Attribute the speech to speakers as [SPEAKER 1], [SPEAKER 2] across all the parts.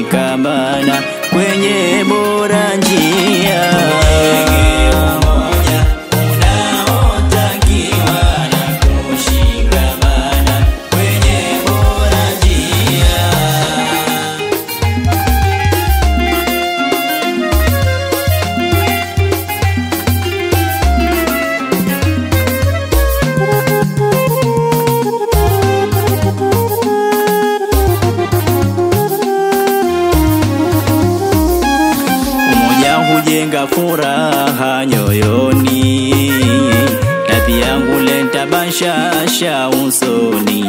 [SPEAKER 1] kushikamana kwenye bora njia. Hujenga furaha nyoyoni, tabia huleta bashasha usoni.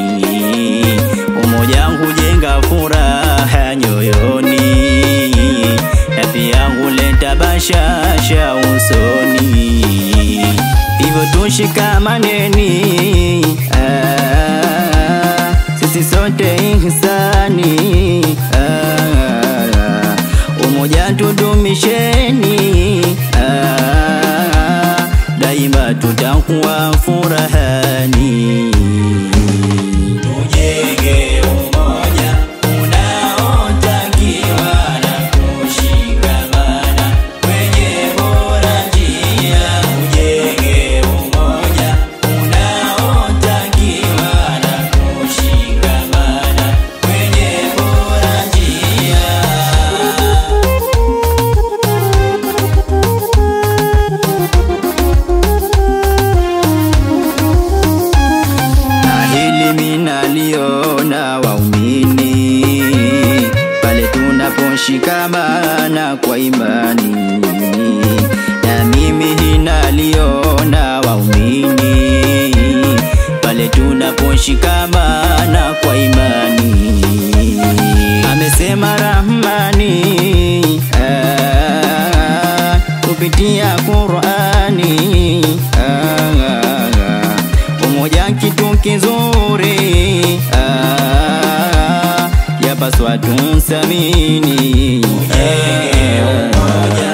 [SPEAKER 1] Umoja hujenga furaha nyoyoni, tabia huleta bashasha usoni. Hivyo tushikamaneni, sisi sote ihsani, umoja tudumisheni, daima tutakuwa furahani. Tujenge umoja unaotakiwa na kushikamana kwenye bora njia. Tujenge umoja unaotakiwa na kushikamana kwenye bora njia. Minaliona waumini pale tunaposhikamana kwa imani, na mimi hinaliona waumini pale tunaposhikamana kwa imani. Amesema Rahmani kupitia Qur'ani, umoja kitu kizuri, yapaswa tusamini. Tujenge umoja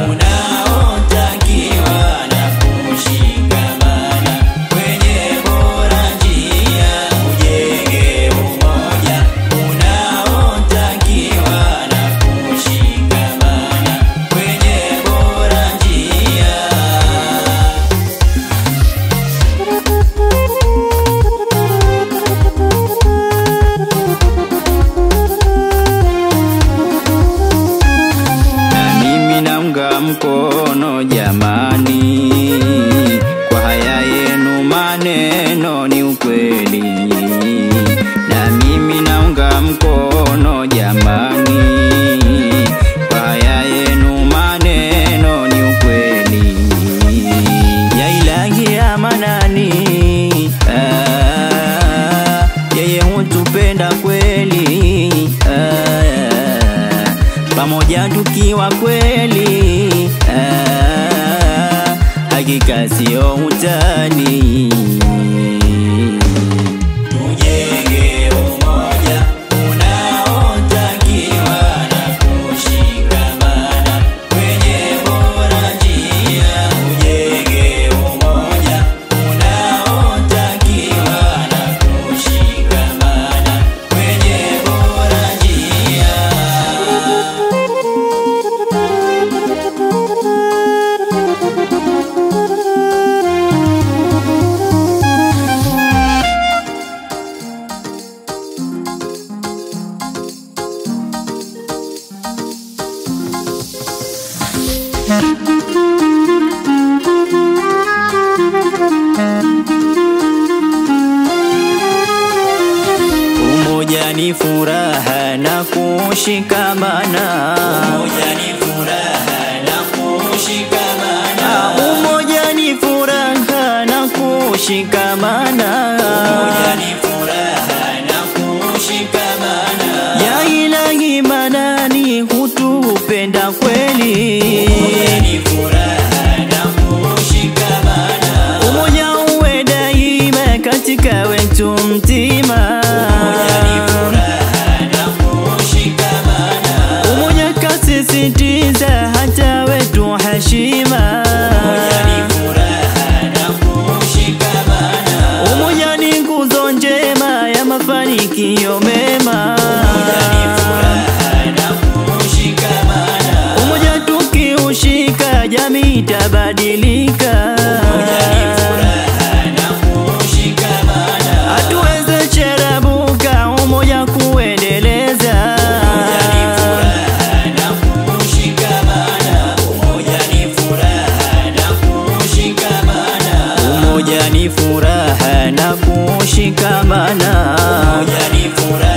[SPEAKER 1] unaotakiwa na kushikamana kwenye bora njia. Tujenge umoja unaotakiwa na kushikamana kwenye bora njia. Mkono jamani, kwa haya yenu maneno ni ukweli, na mimi naunga mkono jamani, kwa haya yenu maneno ni ukweli. Ya Ilahi ya Manani, yeye hutupenda kweli, pamoja tukiwa kweli, hakika sio utani. Tujenge umoja unaotakiwa na kushikamana kwenye bora njia. Tujenge umoja unaotakiwa na kushikamana kwenye bora njia. Umoja ni furaha na kushikamana. Umoja ni furaha na kushikamana. Umoja ni furaha na kushikamana. Umoja ni furaha na kushikamana. Ya Ilahi Manani hutupenda kweli. Umoja ni furaha na kushikamana. Umoja uwe daima katika wetu mtima. Umoja ni furaha na kushikamana. Umoja kasisitiza hata wetu heshima. Umoja ni furaha na kushikamana. Umoja badilika. Umoja ni furaha na kushikamana. Hatuweze cherabuka, umoja kuendeleza. Umoja ni furaha na kushikamana. Umoja ni furaha na kushikamana. Umoja ni furaha na kushikamana. Umoja ni furaha